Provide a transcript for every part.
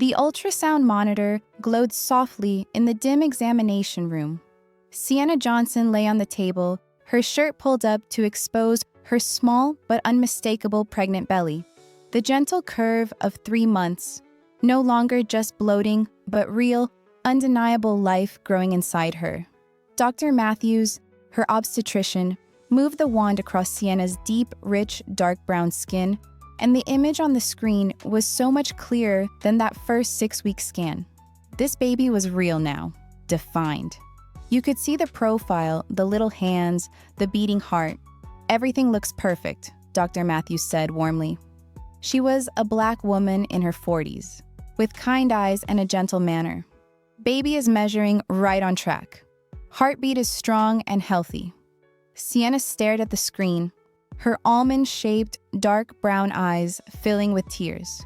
The ultrasound monitor glowed softly in the dim examination room. Sienna Johnson lay on the table, her shirt pulled up to expose her small but unmistakable pregnant belly. The gentle curve of 3 months, no longer just bloating, but real, undeniable life growing inside her. Dr. Matthews, her obstetrician, moved the wand across Sienna's deep, rich, dark brown skin, and the image on the screen was so much clearer than that first 6-week scan. This baby was real now, defined. You could see the profile, the little hands, the beating heart. Everything looks perfect, Dr. Matthews said warmly. She was a Black woman in her 40s, with kind eyes and a gentle manner. Baby is measuring right on track. Heartbeat is strong and healthy. Sienna stared at the screen, her almond-shaped, dark brown eyes filling with tears.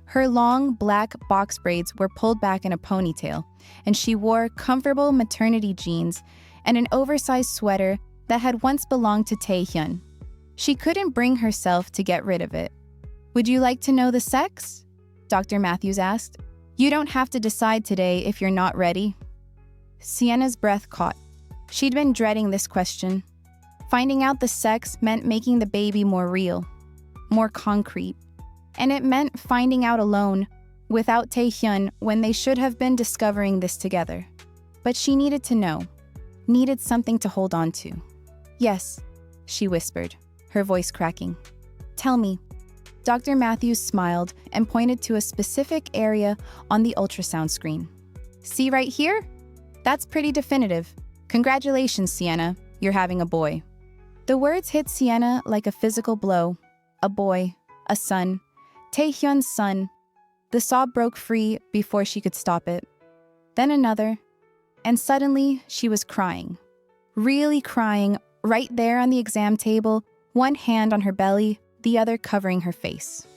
Her long, black box braids were pulled back in a ponytail, and she wore comfortable maternity jeans and an oversized sweater that had once belonged to Taehyun. She couldn't bring herself to get rid of it. "Would you like to know the sex?" Dr. Matthews asked. "You don't have to decide today if you're not ready." Sienna's breath caught. She'd been dreading this question. Finding out the sex meant making the baby more real, more concrete. And it meant finding out alone, without Taehyun, when they should have been discovering this together. But she needed to know, needed something to hold on to. "Yes," she whispered, her voice cracking. "Tell me." Dr. Matthews smiled and pointed to a specific area on the ultrasound screen. "See right here? That's pretty definitive. Congratulations, Sienna, you're having a boy." The words hit Sienna like a physical blow. A boy, a son, Taehyun's son. The sob broke free before she could stop it. Then another, and suddenly she was crying. Really crying, right there on the exam table, one hand on her belly, the other covering her face.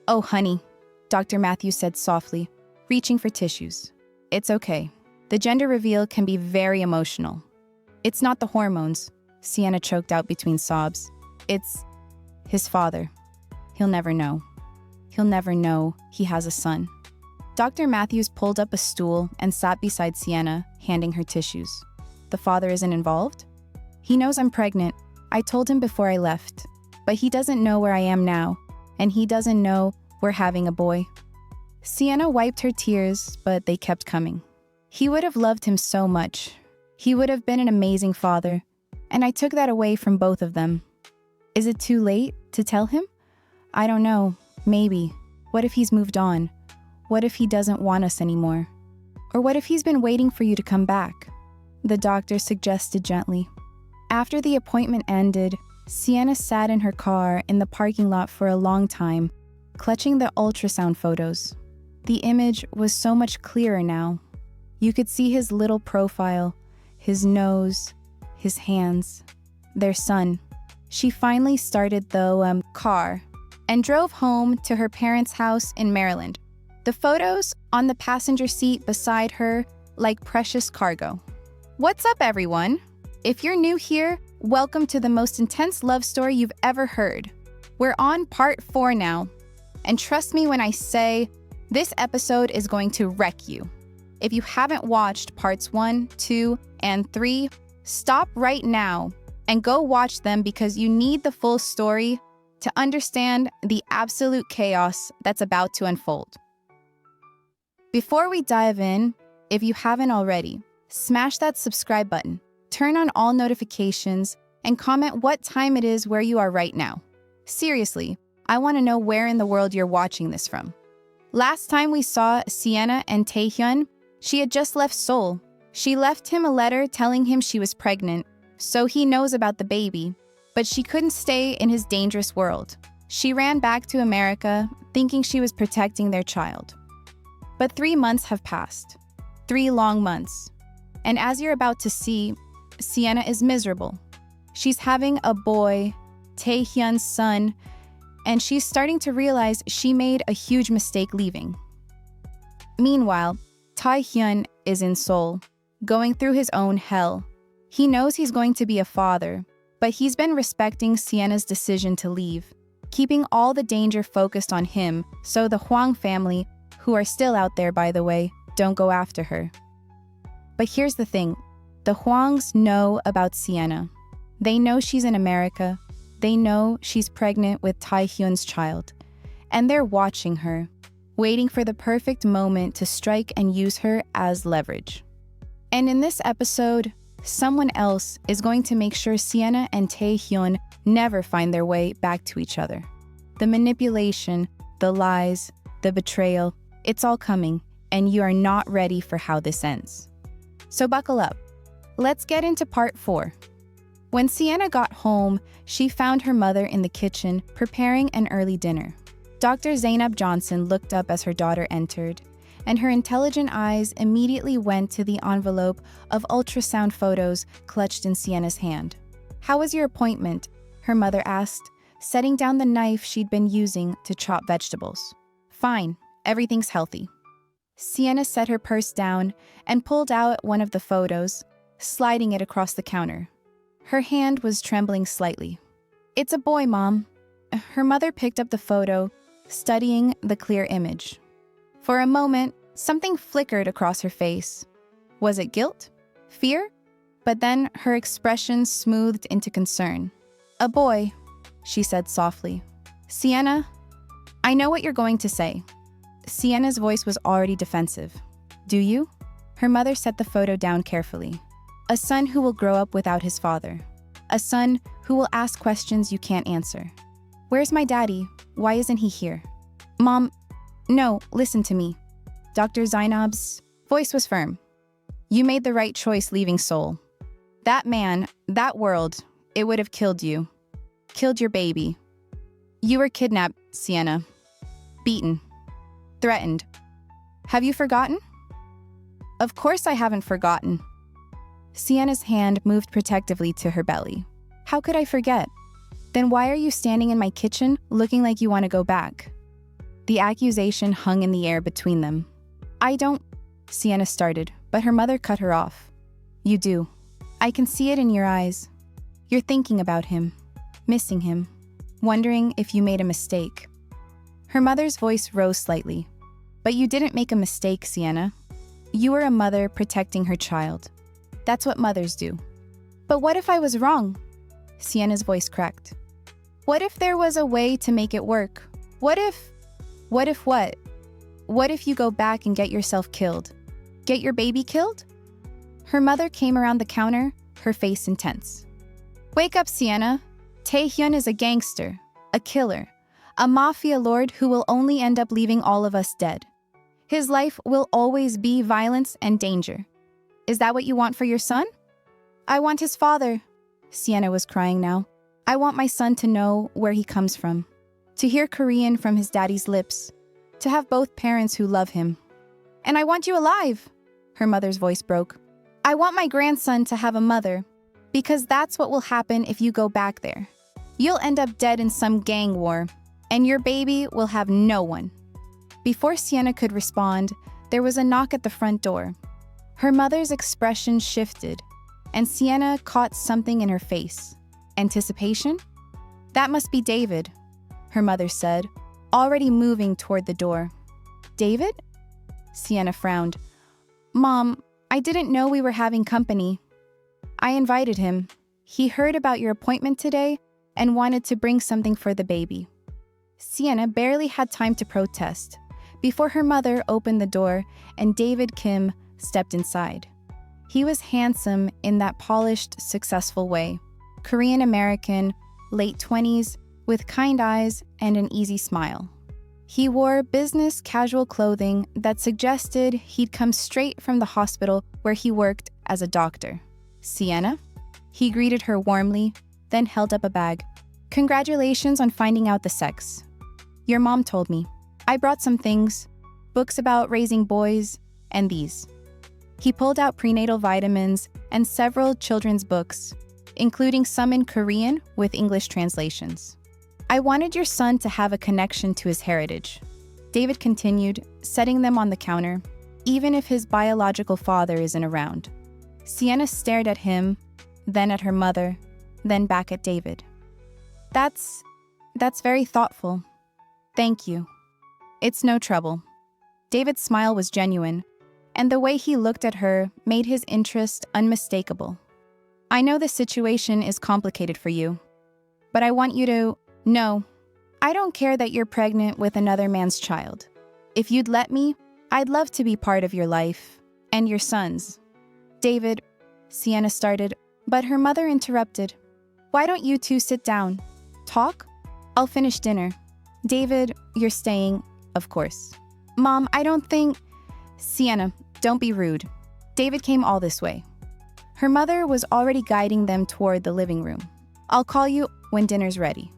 "Oh, honey," Dr. Matthews said softly, reaching for tissues. "It's okay. The gender reveal can be very emotional." "It's not the hormones," Sienna choked out between sobs. "It's his father. He'll never know. He'll never know he has a son." Dr. Matthews pulled up a stool and sat beside Sienna, handing her tissues. "The father isn't involved?" "He knows I'm pregnant. I told him before I left. But he doesn't know where I am now, and he doesn't know we're having a boy." Sienna wiped her tears, but they kept coming. He would have loved him so much. He would have been an amazing father, and I took that away from both of them. Is it too late to tell him? I don't know. Maybe. What if he's moved on? What if he doesn't want us anymore? Or what if he's been waiting for you to come back? The doctor suggested gently. After the appointment ended, Sienna sat in her car in the parking lot for a long time, clutching the ultrasound photos. The image was so much clearer now. You could see his little profile, his nose, his hands, their son. She finally started the car and drove home to her parents' house in Maryland. The photos on the passenger seat beside her like precious cargo. What's up, everyone? If you're new here, welcome to the most intense love story you've ever heard. We're on part 4 now. And trust me when I say, this episode is going to wreck you. If you haven't watched parts 1, 2, and 3, stop right now and go watch them because you need the full story to understand the absolute chaos that's about to unfold. Before we dive in, if you haven't already, smash that subscribe button, turn on all notifications, and comment what time it is where you are right now. Seriously, I want to know where in the world you're watching this from. Last time we saw Sienna and Taehyun, she had just left Seoul. She left him a letter telling him she was pregnant, so he knows about the baby, but she couldn't stay in his dangerous world. She ran back to America, thinking she was protecting their child. But 3 months have passed. 3 long months. And as you're about to see, Sienna is miserable. She's having a boy, Taehyun's son, and she's starting to realize she made a huge mistake leaving. Meanwhile, Taehyun is in Seoul, going through his own hell. He knows he's going to be a father, but he's been respecting Sienna's decision to leave, keeping all the danger focused on him so the Hwang family, who are still out there, by the way, don't go after her. But here's the thing. The Hwangs know about Sienna. They know she's in America. They know she's pregnant with Taehyun's child. And they're watching her, waiting for the perfect moment to strike and use her as leverage. And in this episode, someone else is going to make sure Sienna and Taehyun never find their way back to each other. The manipulation, the lies, the betrayal, it's all coming, and you are not ready for how this ends. So buckle up. Let's get into part 4. When Sienna got home, she found her mother in the kitchen preparing an early dinner. Dr. Zainab Johnson looked up as her daughter entered, and her intelligent eyes immediately went to the envelope of ultrasound photos clutched in Sienna's hand. "How was your appointment?" her mother asked, setting down the knife she'd been using to chop vegetables. "Fine, everything's healthy." Sienna set her purse down and pulled out one of the photos, sliding it across the counter. Her hand was trembling slightly. "It's a boy, Mom." Her mother picked up the photo, studying the clear image. For a moment, something flickered across her face. Was it guilt? Fear? But then her expression smoothed into concern. "A boy," she said softly. "Sienna, I know what you're going to say." Sienna's voice was already defensive. "Do you?" Her mother set the photo down carefully. "A son who will grow up without his father. A son who will ask questions you can't answer. Where's my daddy? Why isn't he here?" "Mom, no, listen to me." Dr. Zainab's voice was firm. "You made the right choice leaving Seoul. That man, that world, it would have killed you. Killed your baby. You were kidnapped, Sienna. Beaten. Threatened. Have you forgotten?" "Of course I haven't forgotten." Sienna's hand moved protectively to her belly. "How could I forget? Then why are you standing in my kitchen looking like you want to go back?" The accusation hung in the air between them. "I don't," Sienna started, but her mother cut her off. "You do. I can see it in your eyes. You're thinking about him, missing him, wondering if you made a mistake." Her mother's voice rose slightly. "But you didn't make a mistake, Sienna. You were a mother protecting her child. That's what mothers do." "But what if I was wrong?" Sienna's voice cracked. "What if there was a way to make it work? What if what? What if you go back and get yourself killed? Get your baby killed?" Her mother came around the counter, her face intense. "Wake up, Sienna. Taehyun is a gangster, a killer, a mafia lord who will only end up leaving all of us dead. His life will always be violence and danger. Is that what you want for your son?" "I want his father." Sienna was crying now. "I want my son to know where he comes from, to hear Korean from his daddy's lips, to have both parents who love him. And I want you alive." Her mother's voice broke. "I want my grandson to have a mother, because that's what will happen if you go back there. You'll end up dead in some gang war, and your baby will have no one." Before Sienna could respond, there was a knock at the front door. Her mother's expression shifted, and Sienna caught something in her face. Anticipation? "That must be David," her mother said, already moving toward the door. "David?" Sienna frowned. "Mom, I didn't know we were having company. I invited him. He heard about your appointment today and wanted to bring something for the baby." Sienna barely had time to protest before her mother opened the door and David Kim stepped inside. He was handsome in that polished, successful way. Korean-American, late 20s, with kind eyes and an easy smile. He wore business casual clothing that suggested he'd come straight from the hospital where he worked as a doctor. "Sienna?" He greeted her warmly, then held up a bag. "Congratulations on finding out the sex. Your mom told me. I brought some things, books about raising boys, and these." He pulled out prenatal vitamins and several children's books, including some in Korean with English translations. "I wanted your son to have a connection to his heritage," David continued, setting them on the counter, "even if his biological father isn't around." Sienna stared at him, then at her mother, then back at David. That's very thoughtful. Thank you. It's no trouble." David's smile was genuine, and the way he looked at her made his interest unmistakable. I know the situation is complicated for you, but I want you to know, I don't care that you're pregnant with another man's child. If you'd let me, I'd love to be part of your life and your son's. David, Sienna started, but her mother interrupted. Why don't you two sit down? Talk? I'll finish dinner. David, you're staying, of course. Mom, I don't think... Sienna, don't be rude. David came all this way. Her mother was already guiding them toward the living room. I'll call you when dinner's ready.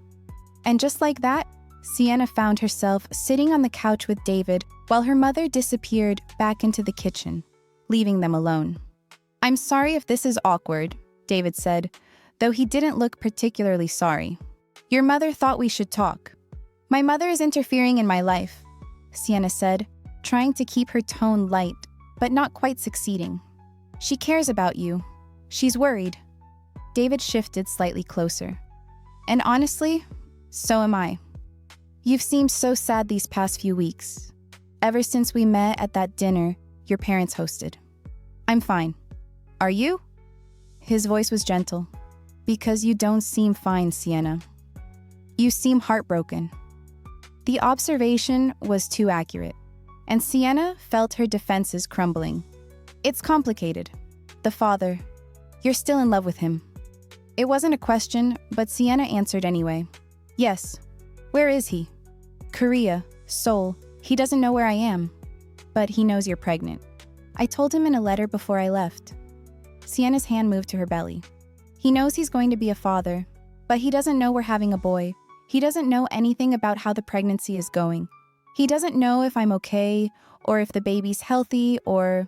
And just like that, Sienna found herself sitting on the couch with David while her mother disappeared back into the kitchen, leaving them alone. I'm sorry if this is awkward, David said, though he didn't look particularly sorry. Your mother thought we should talk. My mother is interfering in my life, Sienna said, trying to keep her tone light, but not quite succeeding. She cares about you. She's worried. David shifted slightly closer. And honestly, so am I. You've seemed so sad these past few weeks, ever since we met at that dinner your parents hosted. I'm fine. Are you? His voice was gentle. Because you don't seem fine, Sienna. You seem heartbroken. The observation was too accurate, and Sienna felt her defenses crumbling. It's complicated. The father. You're still in love with him. It wasn't a question, but Sienna answered anyway. Yes. Where is he? Korea, Seoul. He doesn't know where I am. But he knows you're pregnant. I told him in a letter before I left. Sienna's hand moved to her belly. He knows he's going to be a father, but he doesn't know we're having a boy. He doesn't know anything about how the pregnancy is going. He doesn't know if I'm okay, or if the baby's healthy, or...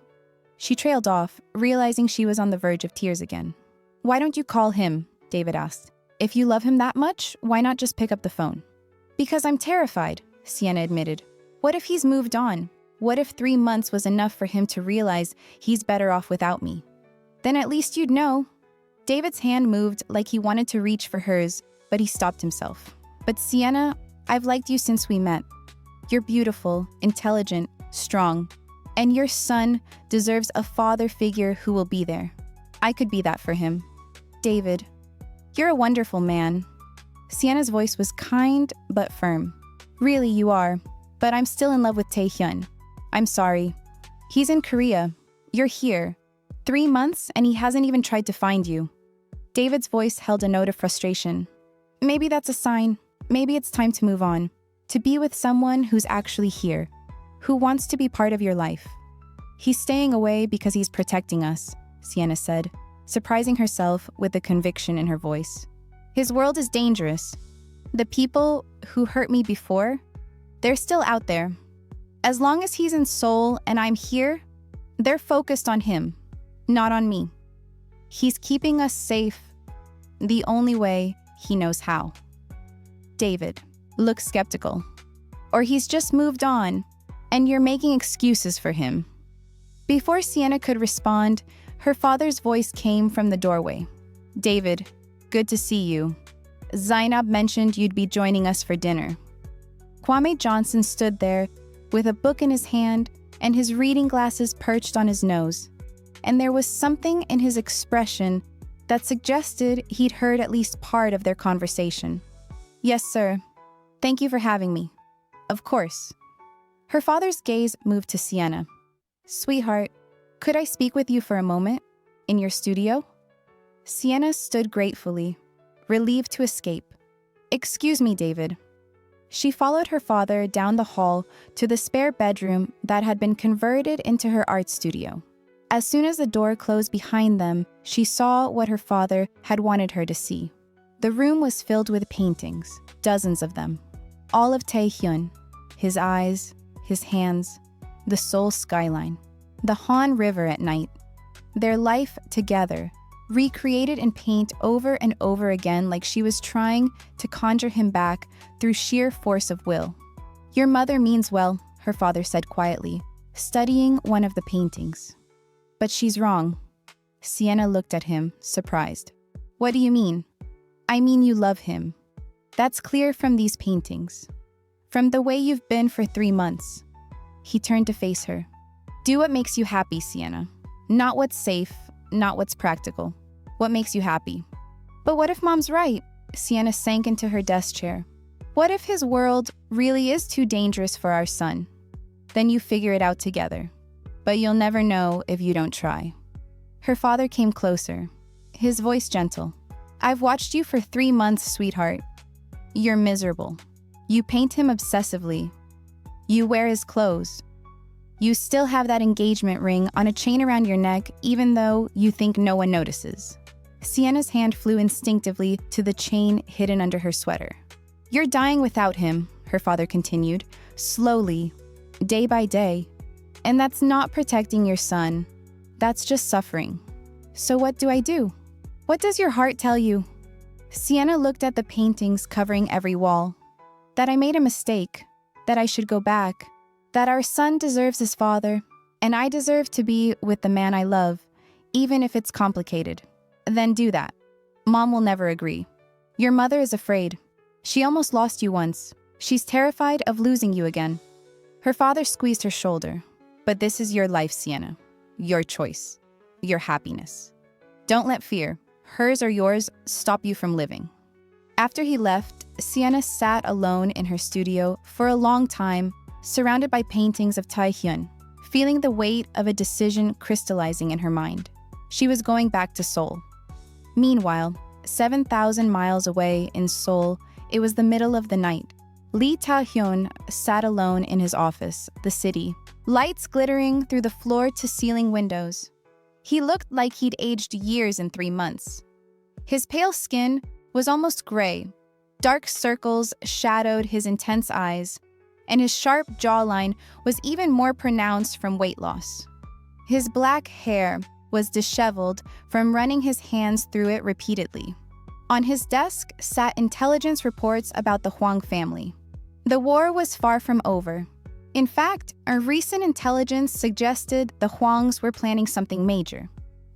She trailed off, realizing she was on the verge of tears again. Why don't you call him? David asked. If you love him that much, why not just pick up the phone? Because I'm terrified, Sienna admitted. What if he's moved on? What if 3 months was enough for him to realize he's better off without me? Then at least you'd know. David's hand moved like he wanted to reach for hers, but he stopped himself. But Sienna, I've liked you since we met. You're beautiful, intelligent, strong, and your son deserves a father figure who will be there. I could be that for him. David, you're a wonderful man. Sienna's voice was kind but firm. Really, you are, but I'm still in love with Taehyun. I'm sorry. He's in Korea. You're here. 3 months and he hasn't even tried to find you. David's voice held a note of frustration. Maybe that's a sign. Maybe it's time to move on. To be with someone who's actually here, who wants to be part of your life. He's staying away because he's protecting us, Sienna said, surprising herself with the conviction in her voice. His world is dangerous. The people who hurt me before, they're still out there. As long as he's in Seoul and I'm here, they're focused on him, not on me. He's keeping us safe the only way he knows how. David looks skeptical. Or he's just moved on, and you're making excuses for him. Before Sienna could respond, her father's voice came from the doorway. David, good to see you. Zainab mentioned you'd be joining us for dinner. Kwame Johnson stood there with a book in his hand and his reading glasses perched on his nose. And there was something in his expression that suggested he'd heard at least part of their conversation. Yes, sir. Thank you for having me. Of course. Her father's gaze moved to Sienna. Sweetheart, could I speak with you for a moment? In your studio? Sienna stood gratefully, relieved to escape. Excuse me, David. She followed her father down the hall to the spare bedroom that had been converted into her art studio. As soon as the door closed behind them, she saw what her father had wanted her to see. The room was filled with paintings, dozens of them. All of Taehyun, his eyes, his hands, the Seoul skyline, the Han River at night. Their life together, recreated in paint over and over again like she was trying to conjure him back through sheer force of will. Your mother means well, her father said quietly, studying one of the paintings. But she's wrong. Sienna looked at him, surprised. What do you mean? I mean you love him. That's clear from these paintings. From the way you've been for 3 months. He turned to face her. Do what makes you happy, Sienna. Not what's safe, not what's practical. What makes you happy? But what if Mom's right? Sienna sank into her desk chair. What if his world really is too dangerous for our son? Then you figure it out together. But you'll never know if you don't try. Her father came closer, his voice gentle. I've watched you for 3 months, sweetheart. You're miserable. You paint him obsessively. You wear his clothes. You still have that engagement ring on a chain around your neck, even though you think no one notices. Sienna's hand flew instinctively to the chain hidden under her sweater. You're dying without him, her father continued, slowly, day by day. And that's not protecting your son. That's just suffering. So what do I do? What does your heart tell you? Sienna looked at the paintings covering every wall. That I made a mistake. That I should go back. That our son deserves his father. And I deserve to be with the man I love, even if it's complicated. Then do that. Mom will never agree. Your mother is afraid. She almost lost you once. She's terrified of losing you again. Her father squeezed her shoulder. But this is your life, Sienna. Your choice. Your happiness. Don't let fear, hers or yours, stop you from living. After he left, Sienna sat alone in her studio for a long time, surrounded by paintings of Taehyun, feeling the weight of a decision crystallizing in her mind. She was going back to Seoul. Meanwhile, 7,000 miles away in Seoul, it was the middle of the night. Lee Taehyun sat alone in his office, the city, lights glittering through the floor-to-ceiling windows. He looked like he'd aged years in 3 months. His pale skin was almost gray. Dark circles shadowed his intense eyes, and his sharp jawline was even more pronounced from weight loss. His black hair was disheveled from running his hands through it repeatedly. On his desk sat intelligence reports about the Hwang family. The war was far from over. In fact, a recent intelligence suggested the Hwangs were planning something major.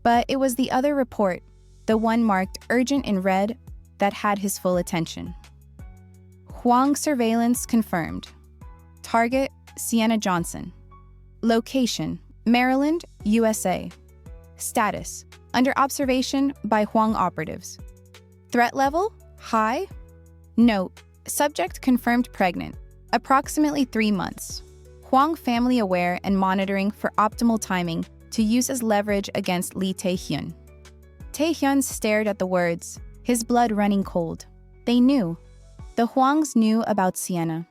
But it was the other report, the one marked urgent in red, that had his full attention. Hwang surveillance confirmed. Target, Sienna Johnson. Location, Maryland, USA. Status, under observation by Hwang operatives. Threat level, high. Note, subject confirmed pregnant, approximately 3 months. Hwang family aware and monitoring for optimal timing to use as leverage against Lee Taehyun. Taehyun stared at the words, his blood running cold. They knew. The Hwangs knew about Sienna,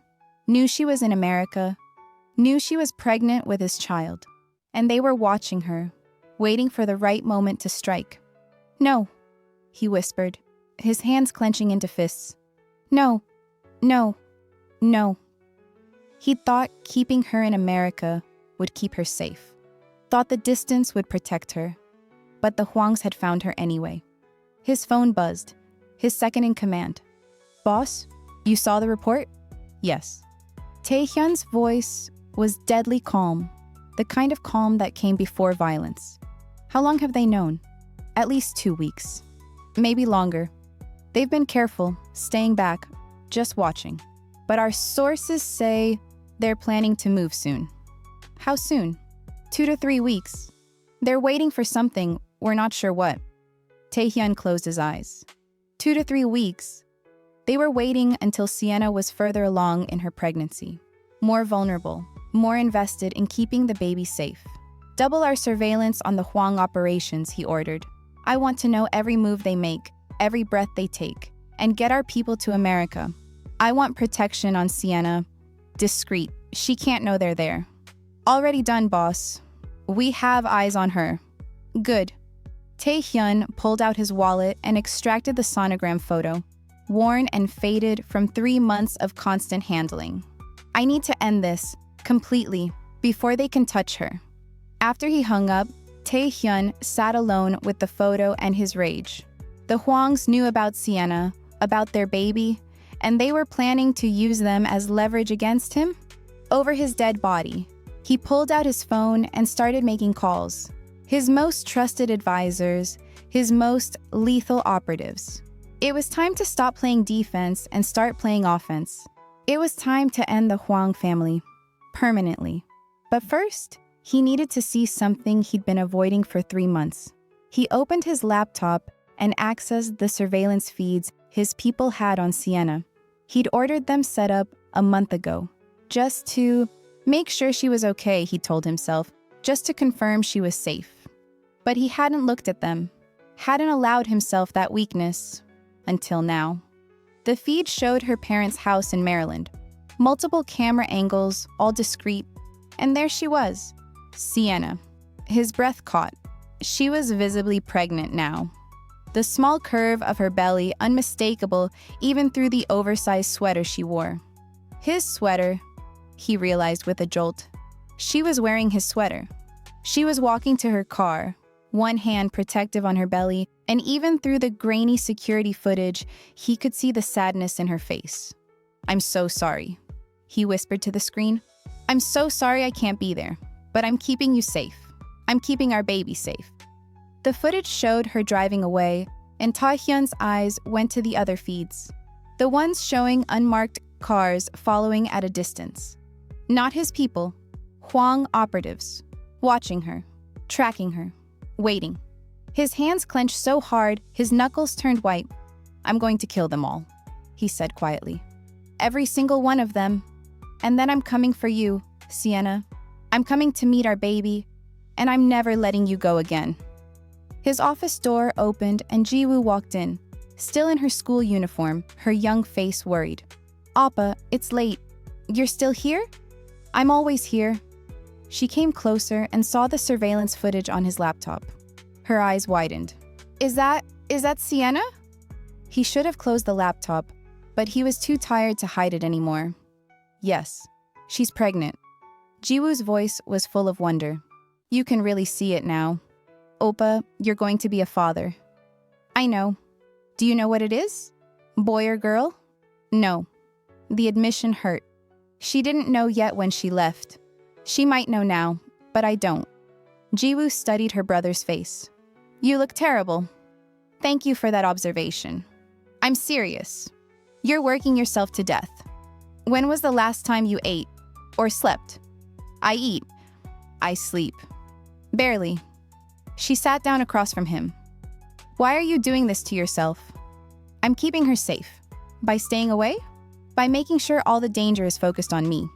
knew she was in America, knew she was pregnant with his child, and they were watching her, waiting for the right moment to strike. No, he whispered, his hands clenching into fists. No, no, no. He thought keeping her in America would keep her safe, thought the distance would protect her, but the Hwangs had found her anyway. His phone buzzed, his second in command. Boss, you saw the report? Yes. Taehyun's voice was deadly calm, the kind of calm that came before violence. How long have they known? At least 2 weeks. Maybe longer. They've been careful, staying back, just watching. But our sources say they're planning to move soon. How soon? 2 to 3 weeks. They're waiting for something, we're not sure what. Taehyun closed his eyes. 2 to 3 weeks. They were waiting until Sienna was further along in her pregnancy, more vulnerable, more invested in keeping the baby safe. Double our surveillance on the Hwang operations, he ordered. I want to know every move they make, every breath they take, and get our people to America. I want protection on Sienna. Discreet. She can't know they're there. Already done, boss. We have eyes on her. Good. Taehyun pulled out his wallet and extracted the sonogram photo, worn and faded from 3 months of constant handling. I need to end this, completely, before they can touch her. After he hung up, Taehyun sat alone with the photo and his rage. The Hwangs knew about Sienna, about their baby, and they were planning to use them as leverage against him? Over his dead body, he pulled out his phone and started making calls. His most trusted advisors, his most lethal operatives. It was time to stop playing defense and start playing offense. It was time to end the Hwang family, permanently. But first, he needed to see something he'd been avoiding for 3 months. He opened his laptop and accessed the surveillance feeds his people had on Sienna. He'd ordered them set up a month ago, just to make sure she was okay, he told himself, just to confirm she was safe. But he hadn't looked at them, hadn't allowed himself that weakness, until now. The feed showed her parents' house in Maryland, multiple camera angles, all discreet, and there she was, Sienna. His breath caught. She was visibly pregnant now. The small curve of her belly unmistakable even through the oversized sweater she wore. His sweater, he realized with a jolt. She was wearing his sweater. She was walking to her car, one hand protective on her belly, and even through the grainy security footage, he could see the sadness in her face. "I'm so sorry," he whispered to the screen. "I'm so sorry I can't be there, but I'm keeping you safe. I'm keeping our baby safe." The footage showed her driving away, and Taehyun's eyes went to the other feeds, the ones showing unmarked cars following at a distance. Not his people, Hwang operatives, watching her, tracking her, waiting. His hands clenched so hard, his knuckles turned white. "I'm going to kill them all," he said quietly. "Every single one of them. And then I'm coming for you, Sienna. I'm coming to meet our baby, and I'm never letting you go again." His office door opened and Jiwoo walked in, still in her school uniform, her young face worried. "Appa, it's late. You're still here?" "I'm always here." She came closer and saw the surveillance footage on his laptop. Her eyes widened. Is that Sienna?" He should have closed the laptop, but he was too tired to hide it anymore. "Yes, she's pregnant." Jiwoo's voice was full of wonder. "You can really see it now. Oppa, you're going to be a father." "I know. Do you know what it is? Boy or girl?" "No." The admission hurt. She didn't know yet when she left. She might know now, but I don't. Jiwoo studied her brother's face. "You look terrible." "Thank you for that observation. I'm serious. You're working yourself to death. When was the last time you ate? Or slept?" "I eat. I sleep. Barely." She sat down across from him. "Why are you doing this to yourself?" "I'm keeping her safe." "By staying away?" "By making sure all the danger is focused on me."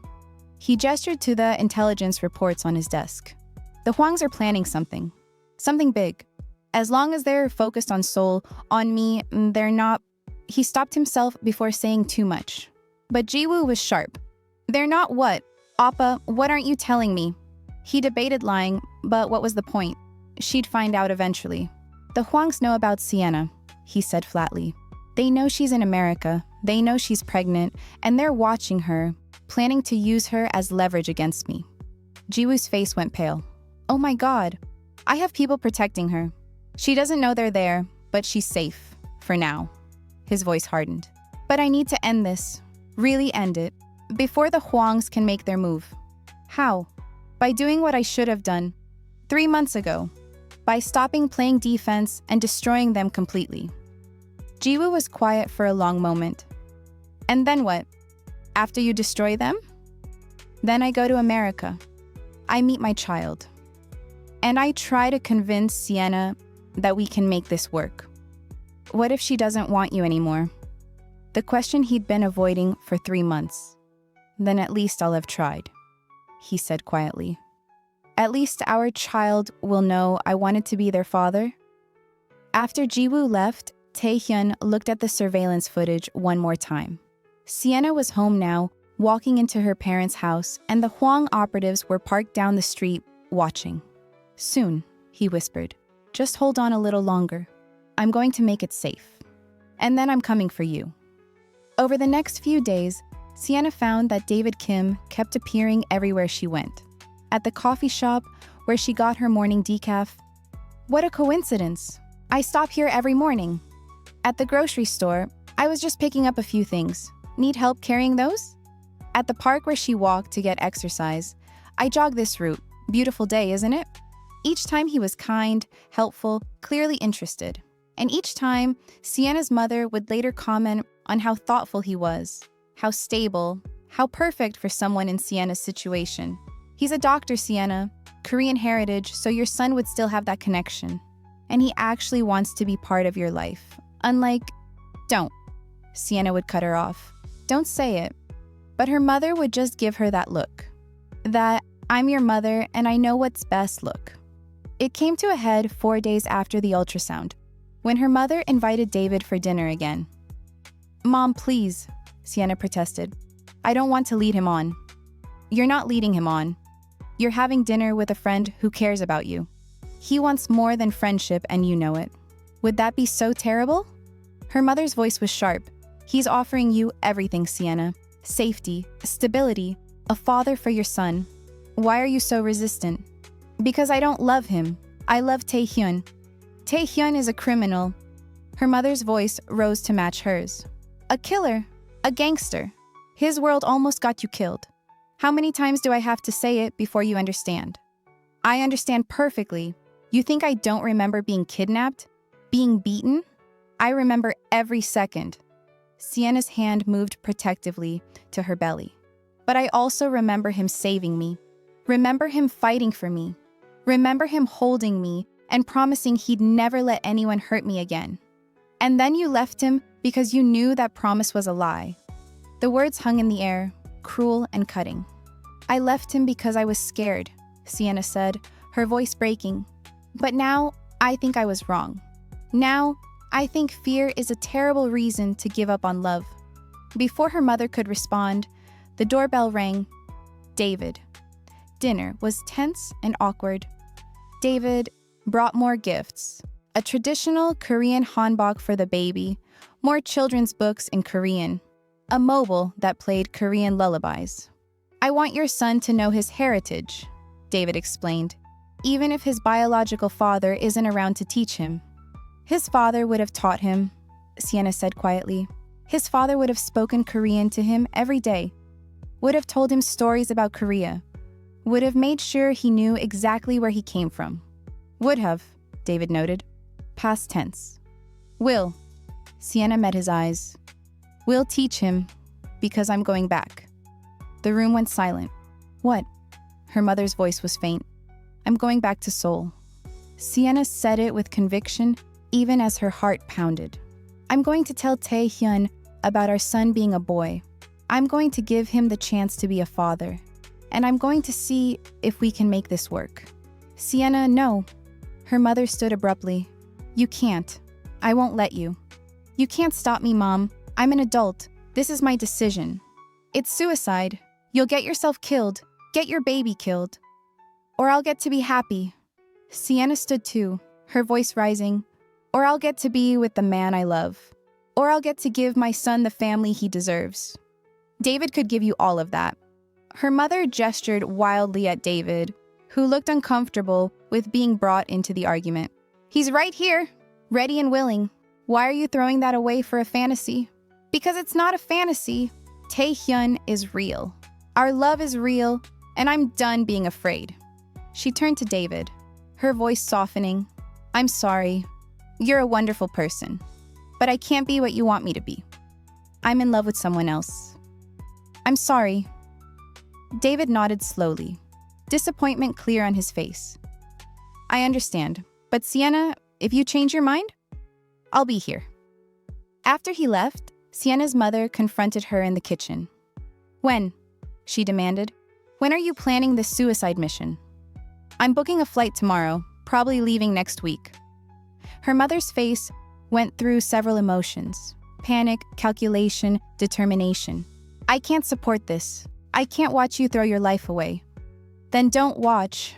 He gestured to the intelligence reports on his desk. "The Hwangs are planning something. Something big. As long as they're focused on Seoul, on me, they're not..." He stopped himself before saying too much. But Jiwoo was sharp. "They're not what? Appa, what aren't you telling me?" He debated lying, but what was the point? She'd find out eventually. "The Hwangs know about Sienna," he said flatly. "They know she's in America, they know she's pregnant, and they're watching her, planning to use her as leverage against me." Jiwoo's face went pale. "Oh my God, I have people protecting her. She doesn't know they're there, but she's safe, for now." His voice hardened. "But I need to end this, really end it, before the Hwangs can make their move." "How?" "By doing what I should have done 3 months ago. By stopping playing defense and destroying them completely." Jiwoo was quiet for a long moment. "And then what? After you destroy them?" "Then I go to America. I meet my child. And I try to convince Sienna that we can make this work." What if she doesn't want you anymore? The question he'd been avoiding for 3 months. "Then at least I'll have tried," he said quietly. "At least our child will know I wanted to be their father." After Jiwoo left, Taehyun looked at the surveillance footage one more time. Sienna was home now, walking into her parents' house, and the Hwang operatives were parked down the street, watching. "Soon," he whispered. "Just hold on a little longer. I'm going to make it safe. And then I'm coming for you." Over the next few days, Sienna found that David Kim kept appearing everywhere she went. At the coffee shop, where she got her morning decaf. "What a coincidence. I stop here every morning." At the grocery store, "I was just picking up a few things. Need help carrying those?" At the park where she walked to get exercise, "I jog this route. Beautiful day, isn't it?" Each time he was kind, helpful, clearly interested. And each time, Sienna's mother would later comment on how thoughtful he was, how stable, how perfect for someone in Sienna's situation. He's a doctor, Sienna. Korean heritage, so your son would still have that connection. And he actually wants to be part of your life. Unlike, don't. Sienna would cut her off. Don't say it. But her mother would just give her that look. That, I'm your mother and I know what's best look. It came to a head 4 days after the ultrasound, when her mother invited David for dinner again. Mom, please, Sienna protested. I don't want to lead him on. You're not leading him on. You're having dinner with a friend who cares about you. He wants more than friendship and you know it. Would that be so terrible? Her mother's voice was sharp. He's offering you everything, Sienna. Safety, stability, a father for your son. Why are you so resistant? Because I don't love him. I love Taehyun. Taehyun is a criminal. Her mother's voice rose to match hers. A killer. A gangster. His world almost got you killed. How many times do I have to say it before you understand? I understand perfectly. You think I don't remember being kidnapped? Being beaten? I remember every second. Sienna's hand moved protectively to her belly. But I also remember him saving me. Remember him fighting for me. Remember him holding me and promising he'd never let anyone hurt me again. And then you left him because you knew that promise was a lie. The words hung in the air, cruel and cutting. I left him because I was scared, Sienna said, her voice breaking. But now, I think I was wrong. Now, I think fear is a terrible reason to give up on love. Before her mother could respond, the doorbell rang. David. Dinner was tense and awkward. David brought more gifts. A traditional Korean hanbok for the baby, more children's books in Korean, a mobile that played Korean lullabies. I want your son to know his heritage, David explained, even if his biological father isn't around to teach him. His father would have taught him, Sienna said quietly. His father would have spoken Korean to him every day, would have told him stories about Korea, would have made sure he knew exactly where he came from. Would have, David noted. Past tense. Will. Sienna met his eyes. Will teach him, because I'm going back. The room went silent. What? Her mother's voice was faint. I'm going back to Seoul. Sienna said it with conviction, even as her heart pounded. I'm going to tell Taehyun about our son being a boy. I'm going to give him the chance to be a father. And I'm going to see if we can make this work. Sienna, no. Her mother stood abruptly. You can't. I won't let you. You can't stop me, Mom. I'm an adult. This is my decision. It's suicide. You'll get yourself killed. Get your baby killed. Or I'll get to be happy. Sienna stood too, her voice rising. Or I'll get to be with the man I love. Or I'll get to give my son the family he deserves. David could give you all of that. Her mother gestured wildly at David, who looked uncomfortable with being brought into the argument. He's right here, ready and willing. Why are you throwing that away for a fantasy? Because it's not a fantasy. Taehyun is real. Our love is real, and I'm done being afraid. She turned to David, her voice softening. I'm sorry. You're a wonderful person, but I can't be what you want me to be. I'm in love with someone else. I'm sorry. David nodded slowly, disappointment clear on his face. I understand, but Sienna, if you change your mind, I'll be here. After he left, Sienna's mother confronted her in the kitchen. When? She demanded. When are you planning this suicide mission? I'm booking a flight tomorrow, probably leaving next week. Her mother's face went through several emotions: panic, calculation, determination. I can't support this. I can't watch you throw your life away. Then don't watch.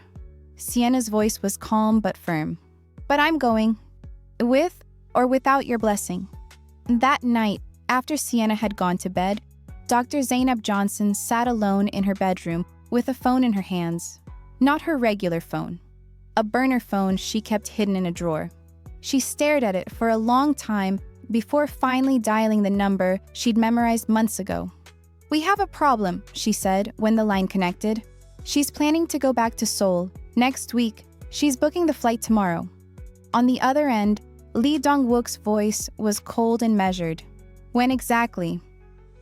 Sienna's voice was calm but firm. But I'm going. With or without your blessing. That night, after Sienna had gone to bed, Dr. Zainab Johnson sat alone in her bedroom with a phone in her hands. Not her regular phone. A burner phone she kept hidden in a drawer. She stared at it for a long time before finally dialing the number she'd memorized months ago. We have a problem, she said when the line connected. She's planning to go back to Seoul next week. She's booking the flight tomorrow. On the other end, Lee Dong-wook's voice was cold and measured. When exactly?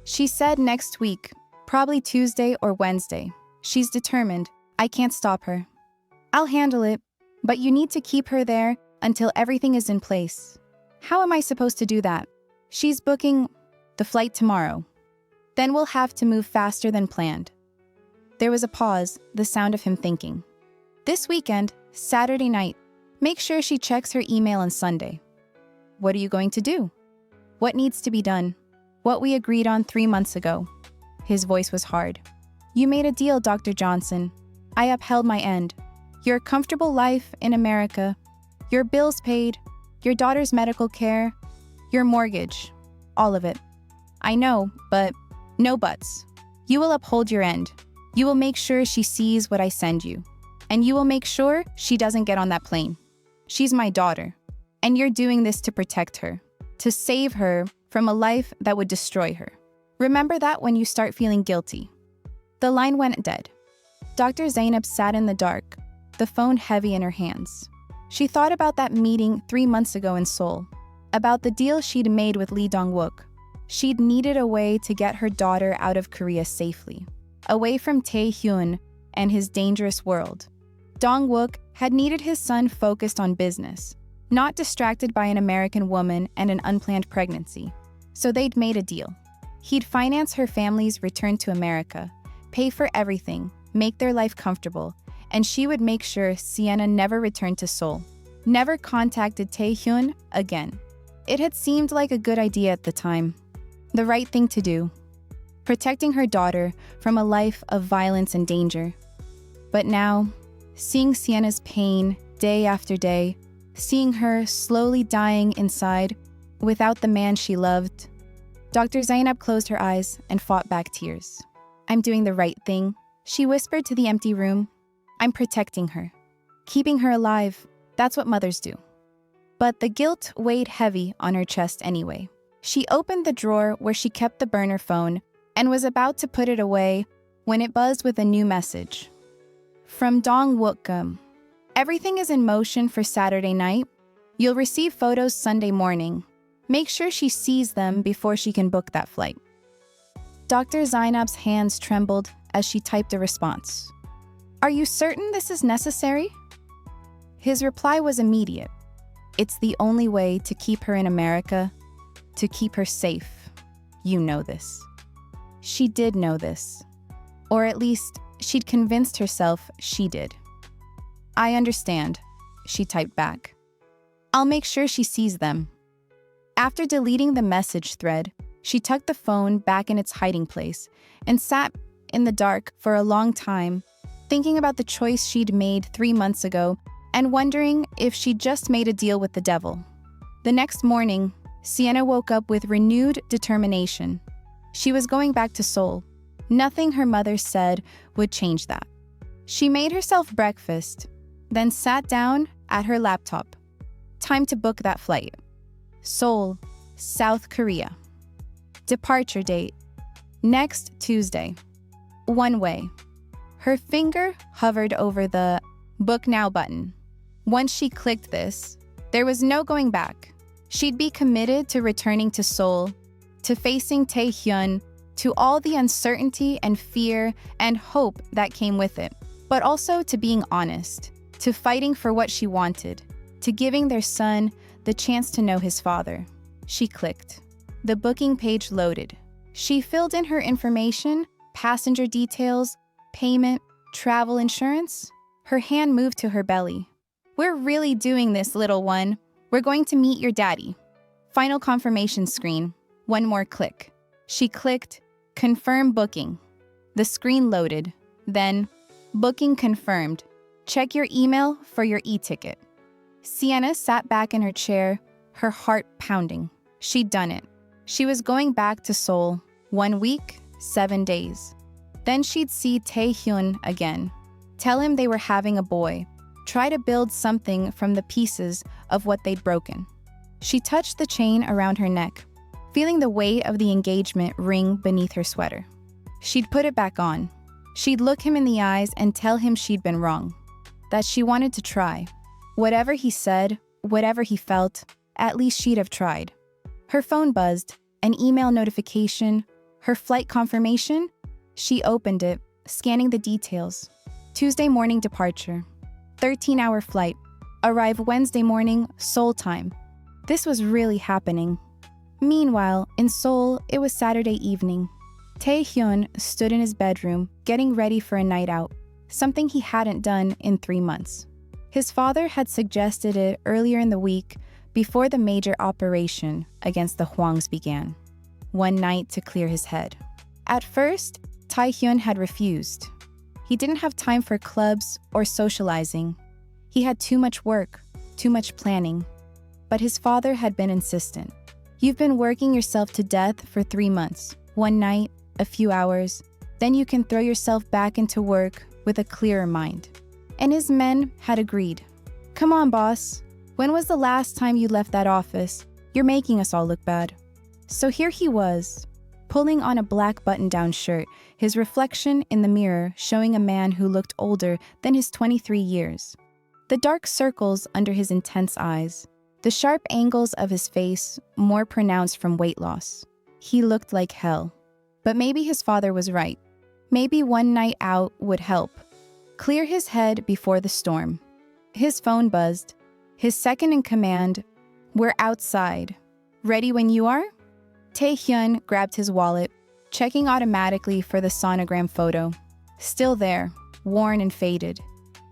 She said next week, probably Tuesday or Wednesday. She's determined. I can't stop her. I'll handle it, but you need to keep her there until everything is in place. How am I supposed to do that? She's booking the flight tomorrow. Then we'll have to move faster than planned. There was a pause, the sound of him thinking. This weekend, Saturday night, make sure she checks her email on Sunday. What are you going to do? What needs to be done? What we agreed on 3 months ago. His voice was hard. You made a deal, Dr. Johnson. I upheld my end. Your comfortable life in America, your bills paid, your daughter's medical care, your mortgage, all of it. I know, but no buts. You will uphold your end. You will make sure she sees what I send you. And you will make sure she doesn't get on that plane. She's my daughter. And you're doing this to protect her, to save her from a life that would destroy her. Remember that when you start feeling guilty. The line went dead. Dr. Zainab sat in the dark, the phone heavy in her hands. She thought about that meeting 3 months ago in Seoul, about the deal she'd made with Lee Dong-wook. She'd needed a way to get her daughter out of Korea safely, away from Taehyun and his dangerous world. Dong-wook had needed his son focused on business, not distracted by an American woman and an unplanned pregnancy. So they'd made a deal. He'd finance her family's return to America, pay for everything, make their life comfortable, and she would make sure Sienna never returned to Seoul, never contacted Taehyun again. It had seemed like a good idea at the time, the right thing to do, protecting her daughter from a life of violence and danger. But now, seeing Sienna's pain day after day, seeing her slowly dying inside without the man she loved, Dr. Zainab closed her eyes and fought back tears. I'm doing the right thing, she whispered to the empty room. I'm protecting her, keeping her alive. That's what mothers do. But the guilt weighed heavy on her chest anyway. She opened the drawer where she kept the burner phone and was about to put it away when it buzzed with a new message. From Dong-wook. Everything is in motion for Saturday night. You'll receive photos Sunday morning. Make sure she sees them before she can book that flight. Dr. Zainab's hands trembled as she typed a response. Are you certain this is necessary? His reply was immediate. It's the only way to keep her in America, to keep her safe. You know this. She did know this. Or at least, she'd convinced herself she did. I understand, she typed back. I'll make sure she sees them. After deleting the message thread, she tucked the phone back in its hiding place and sat in the dark for a long time, thinking about the choice she'd made 3 months ago and wondering if she'd just made a deal with the devil. The next morning, Sienna woke up with renewed determination. She was going back to Seoul. Nothing her mother said would change that. She made herself breakfast, then sat down at her laptop. Time to book that flight. Seoul, South Korea. Departure date, next Tuesday. One way. Her finger hovered over the Book Now button. Once she clicked this, there was no going back. She'd be committed to returning to Seoul, to facing Taehyun, to all the uncertainty and fear and hope that came with it, but also to being honest, to fighting for what she wanted, to giving their son the chance to know his father. She clicked. The booking page loaded. She filled in her information, passenger details, payment, travel insurance. Her hand moved to her belly. We're really doing this, little one. We're going to meet your daddy. Final confirmation screen. One more click. She clicked, confirm booking. The screen loaded. Then, booking confirmed. Check your email for your e-ticket. Sienna sat back in her chair, her heart pounding. She'd done it. She was going back to Seoul. 1 week, 7 days. Then she'd see Taehyun again. Tell him they were having a boy. Try to build something from the pieces of what they'd broken. She touched the chain around her neck, feeling the weight of the engagement ring beneath her sweater. She'd put it back on. She'd look him in the eyes and tell him she'd been wrong, that she wanted to try. Whatever he said, whatever he felt, at least she'd have tried. Her phone buzzed, an email notification, her flight confirmation. She opened it, scanning the details. Tuesday morning departure. 13-hour flight. Arrive Wednesday morning, Seoul time. This was really happening. Meanwhile, in Seoul, it was Saturday evening. Taehyun stood in his bedroom, getting ready for a night out, something he hadn't done in 3 months. His father had suggested it earlier in the week before the major operation against the Hwangs began. One night to clear his head. At first, Taehyun had refused. He didn't have time for clubs or socializing. He had too much work, too much planning. But his father had been insistent. You've been working yourself to death for 3 months, one night, a few hours, then you can throw yourself back into work with a clearer mind. And his men had agreed. Come on, boss. When was the last time you left that office? You're making us all look bad. So here he was, pulling on a black button-down shirt, his reflection in the mirror showing a man who looked older than his 23 years. The dark circles under his intense eyes, the sharp angles of his face more pronounced from weight loss. He looked like hell. But maybe his father was right. Maybe one night out would help. Clear his head before the storm. His phone buzzed. His second in command, "We're outside. Ready when you are?" Taehyun grabbed his wallet, checking automatically for the sonogram photo. Still there, worn and faded.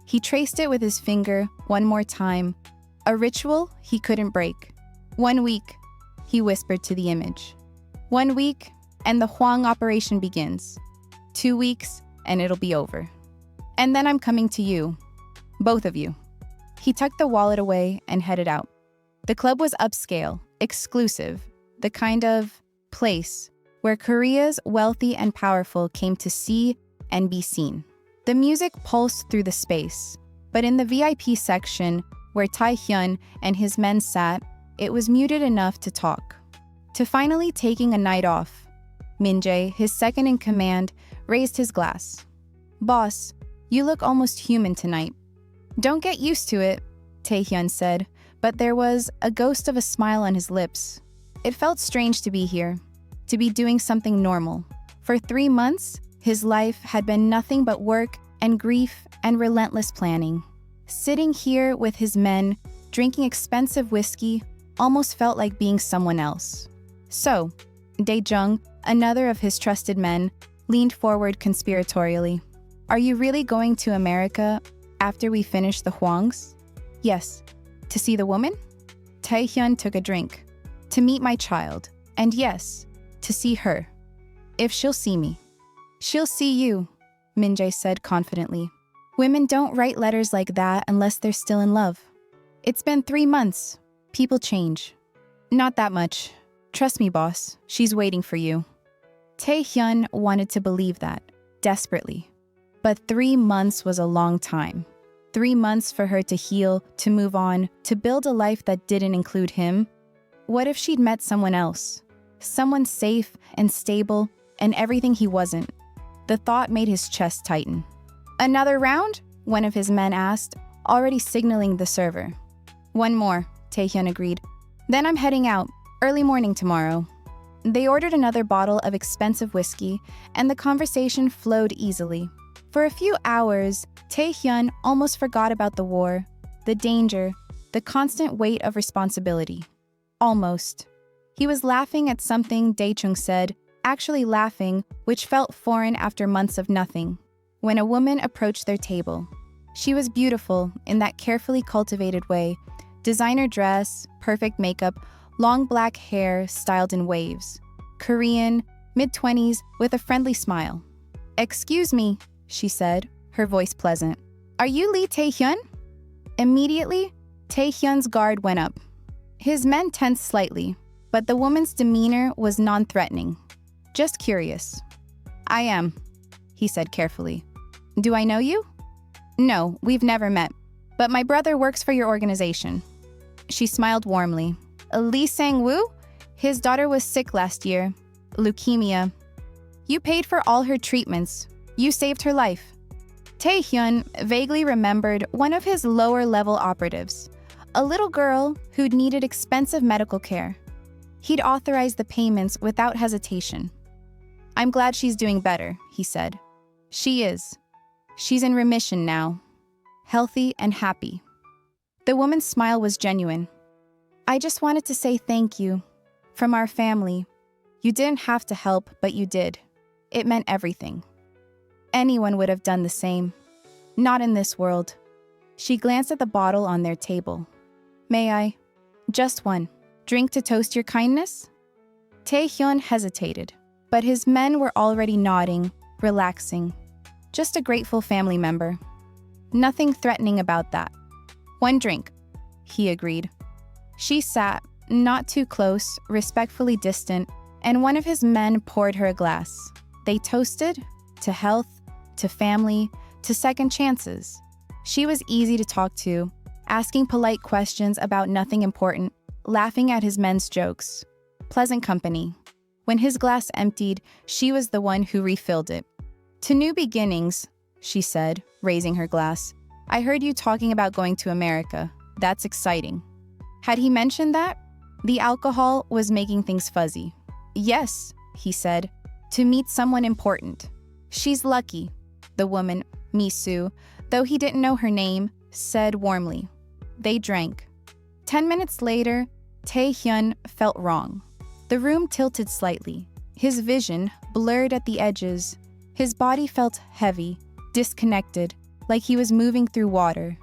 He traced it with his finger one more time. A ritual he couldn't break. 1 week, he whispered to the image. 1 week, and the Hwang operation begins. 2 weeks, and it'll be over. And then I'm coming to you. Both of you. He tucked the wallet away and headed out. The club was upscale, exclusive, the kind of place where Korea's wealthy and powerful came to see and be seen. The music pulsed through the space, but in the VIP section, where Taehyun and his men sat, it was muted enough to talk. To finally taking a night off, Min-jae, his second in command, raised his glass. "Boss, you look almost human tonight." "Don't get used to it," Taehyun said, but there was a ghost of a smile on his lips. It felt strange to be here, to be doing something normal. For 3 months, his life had been nothing but work and grief and relentless planning. Sitting here with his men, drinking expensive whiskey, almost felt like being someone else. So, Dae-jung, another of his trusted men, leaned forward conspiratorially. "Are you really going to America after we finish the Hwangs?" "Yes." "To see the woman?" Taehyun took a drink. "To meet my child. And yes, to see her. If she'll see me." "She'll see you," Min-jae said confidently. "Women don't write letters like that unless they're still in love. It's been 3 months. People change." "Not that much. Trust me, boss. She's waiting for you." Taehyun wanted to believe that, desperately. But 3 months was a long time. 3 months for her to heal, to move on, to build a life that didn't include him. What if she'd met someone else? Someone safe and stable and everything he wasn't. The thought made his chest tighten. "Another round?" one of his men asked, already signaling the server. "One more," Taehyun agreed. "Then I'm heading out, early morning tomorrow." They ordered another bottle of expensive whiskey, and the conversation flowed easily. For a few hours, Taehyun almost forgot about the war, the danger, the constant weight of responsibility. Almost. He was laughing at something Dae-chung said, actually laughing, which felt foreign after months of nothing, when a woman approached their table. She was beautiful in that carefully cultivated way, designer dress, perfect makeup, long black hair styled in waves. Korean, mid-20s, with a friendly smile. "Excuse me," she said, her voice pleasant. "Are you Lee Taehyun?" Immediately, Taehyun's guard went up. His men tensed slightly, but the woman's demeanor was non-threatening. Just curious. "I am," he said carefully. "Do I know you?" "No, we've never met, but my brother works for your organization." She smiled warmly. "Lee Sang-woo? His daughter was sick last year. Leukemia. You paid for all her treatments. You saved her life." Taehyun vaguely remembered one of his lower-level operatives, a little girl who'd needed expensive medical care. He'd authorized the payments without hesitation. "I'm glad she's doing better," he said. "She is." She's in remission now, healthy and happy. The woman's smile was genuine. I just wanted to say thank you. From our family. You didn't have to help, but you did. It meant everything. Anyone would have done the same. Not in this world. She glanced at the bottle on their table. May I? Just one. Drink to toast your kindness? Taehyun hesitated, but his men were already nodding, relaxing. Just a grateful family member. Nothing threatening about that. One drink, he agreed. She sat, not too close, respectfully distant, and one of his men poured her a glass. They toasted to health, to family, to second chances. She was easy to talk to, asking polite questions about nothing important, laughing at his men's jokes. Pleasant company. When his glass emptied, she was the one who refilled it. To new beginnings, she said, raising her glass. I heard you talking about going to America. That's exciting. Had he mentioned that? The alcohol was making things fuzzy. Yes, he said, to meet someone important. She's lucky, the woman, Misu, though he didn't know her name, said warmly. They drank. 10 minutes later, Taehyun felt wrong. The room tilted slightly. His vision blurred at the edges. His body felt heavy, disconnected, like he was moving through water.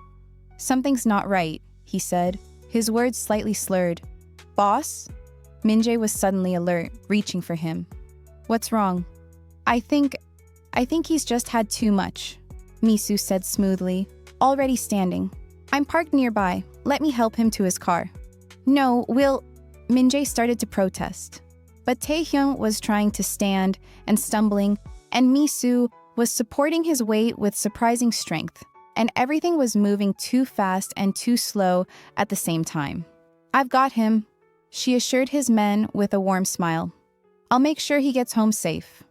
Something's not right, he said, his words slightly slurred. Boss? Minjae was suddenly alert, reaching for him. What's wrong? I think he's just had too much, Misu said smoothly, already standing. I'm parked nearby. Let me help him to his car. No, Minjae started to protest. But Taehyun was trying to stand and stumbling, and Misu was supporting his weight with surprising strength, and everything was moving too fast and too slow at the same time. I've got him, she assured his men with a warm smile. I'll make sure he gets home safe.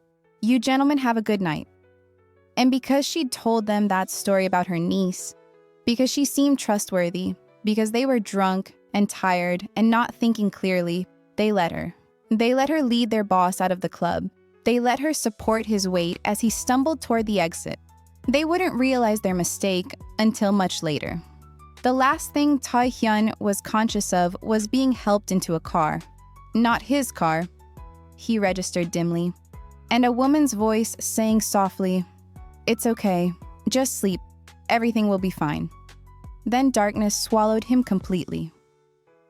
You gentlemen have a good night. And because she'd told them that story about her niece, because she seemed trustworthy, because they were drunk and tired and not thinking clearly, they let her. They let her lead their boss out of the club. They let her support his weight as he stumbled toward the exit. They wouldn't realize their mistake until much later. The last thing Taehyun was conscious of was being helped into a car. Not his car, he registered dimly, and a woman's voice saying softly, It's okay, just sleep, everything will be fine. Then darkness swallowed him completely.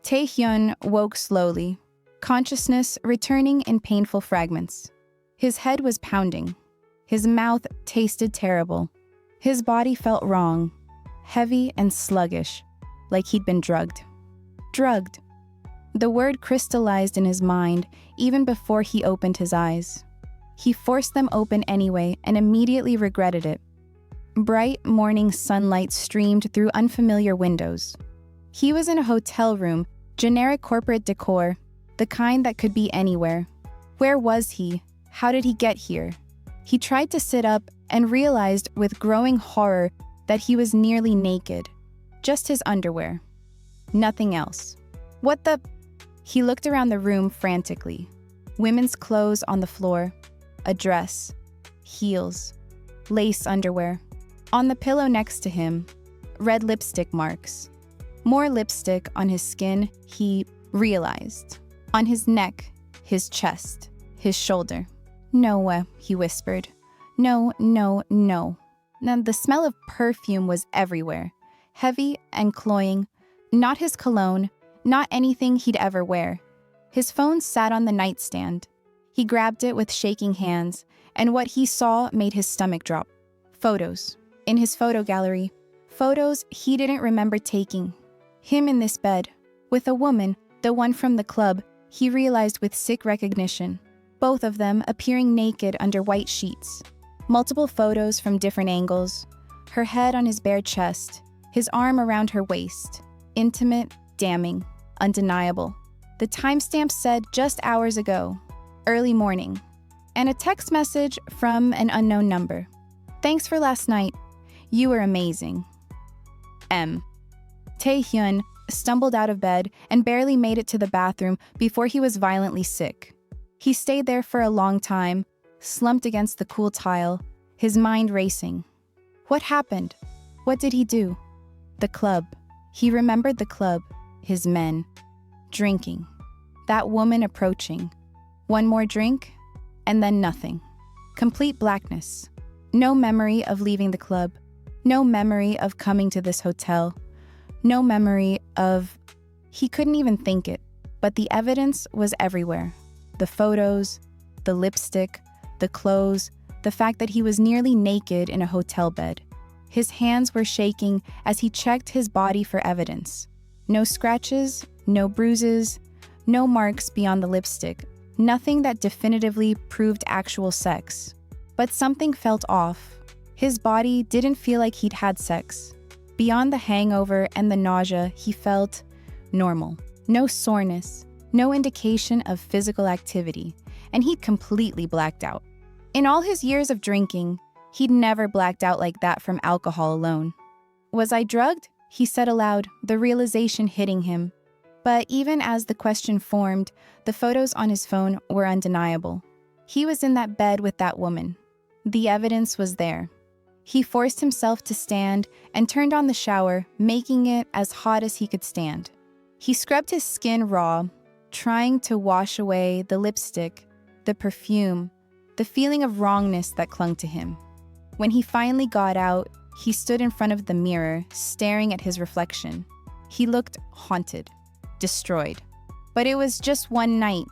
Taehyun woke slowly, consciousness returning in painful fragments. His head was pounding. His mouth tasted terrible. His body felt wrong, heavy and sluggish, like he'd been drugged. Drugged. The word crystallized in his mind even before he opened his eyes. He forced them open anyway and immediately regretted it. Bright morning sunlight streamed through unfamiliar windows. He was in a hotel room, generic corporate decor, the kind that could be anywhere. Where was he? How did he get here? He tried to sit up and realized with growing horror that he was nearly naked. Just his underwear. Nothing else. What the? He looked around the room frantically. Women's clothes on the floor. A dress. Heels. Lace underwear. On the pillow next to him, red lipstick marks. More lipstick on his skin, he realized. On his neck, his chest, his shoulder. No, he whispered. No. Now the smell of perfume was everywhere, heavy and cloying. Not his cologne, not anything he'd ever wear. His phone sat on the nightstand. He grabbed it with shaking hands, and what he saw made his stomach drop. Photos. In his photo gallery. Photos he didn't remember taking. Him in this bed, with a woman, the one from the club, he realized with sick recognition. Both of them appearing naked under white sheets. Multiple photos from different angles. Her head on his bare chest, his arm around her waist. Intimate, damning, undeniable. The timestamp said just hours ago, early morning. And a text message from an unknown number. Thanks for last night. You were amazing. M. Taehyun stumbled out of bed and barely made it to the bathroom before he was violently sick. He stayed there for a long time, slumped against the cool tile, his mind racing. What happened? What did he do? The club. He remembered the club, his men, drinking, that woman approaching. One more drink, and then nothing. Complete blackness. No memory of leaving the club. No memory of coming to this hotel. No memory of... He couldn't even think it, but the evidence was everywhere. The photos, the lipstick, the clothes, the fact that he was nearly naked in a hotel bed. His hands were shaking as he checked his body for evidence. No scratches, no bruises, no marks beyond the lipstick, nothing that definitively proved actual sex. But something felt off. His body didn't feel like he'd had sex. Beyond the hangover and the nausea, he felt normal. No soreness, no indication of physical activity, and he'd completely blacked out. In all his years of drinking, he'd never blacked out like that from alcohol alone. Was I drugged? He said aloud, the realization hitting him. But even as the question formed, the photos on his phone were undeniable. He was in that bed with that woman. The evidence was there. He forced himself to stand and turned on the shower, making it as hot as he could stand. He scrubbed his skin raw, trying to wash away the lipstick, the perfume, the feeling of wrongness that clung to him. When he finally got out, he stood in front of the mirror, staring at his reflection. He looked haunted, destroyed. But it was just one night,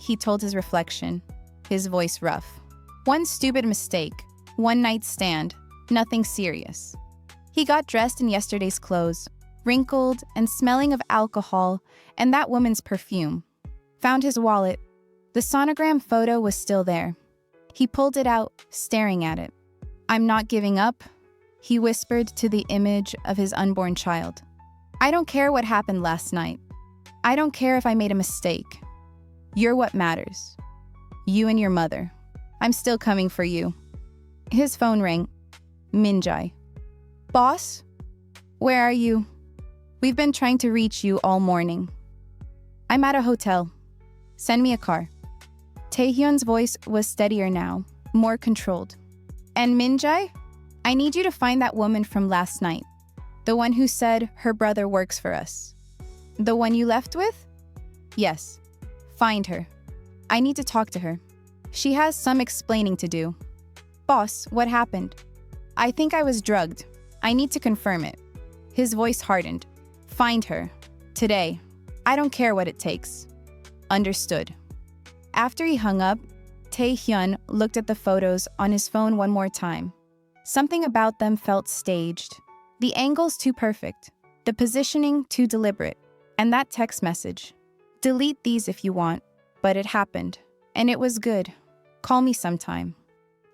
he told his reflection, his voice rough. One stupid mistake, one night stand, nothing serious. He got dressed in yesterday's clothes, wrinkled and smelling of alcohol and that woman's perfume. Found his wallet. The sonogram photo was still there. He pulled it out, staring at it. "I'm not giving up," he whispered to the image of his unborn child. "I don't care what happened last night. I don't care if I made a mistake. You're what matters. You and your mother. I'm still coming for you." His phone rang. Minjai. "Boss? Where are you? We've been trying to reach you all morning." "I'm at a hotel. Send me a car." Taehyun's voice was steadier now, more controlled. "And Minjai? I need you to find that woman from last night. The one who said her brother works for us." "The one you left with?" "Yes. Find her. I need to talk to her. She has some explaining to do." "Boss, what happened?" "I think I was drugged. I need to confirm it." His voice hardened. "Find her. Today. I don't care what it takes." "Understood." After he hung up, Taehyun looked at the photos on his phone one more time. Something about them felt staged. The angles too perfect. The positioning too deliberate. And that text message. "Delete these if you want, but it happened. And it was good. Call me sometime."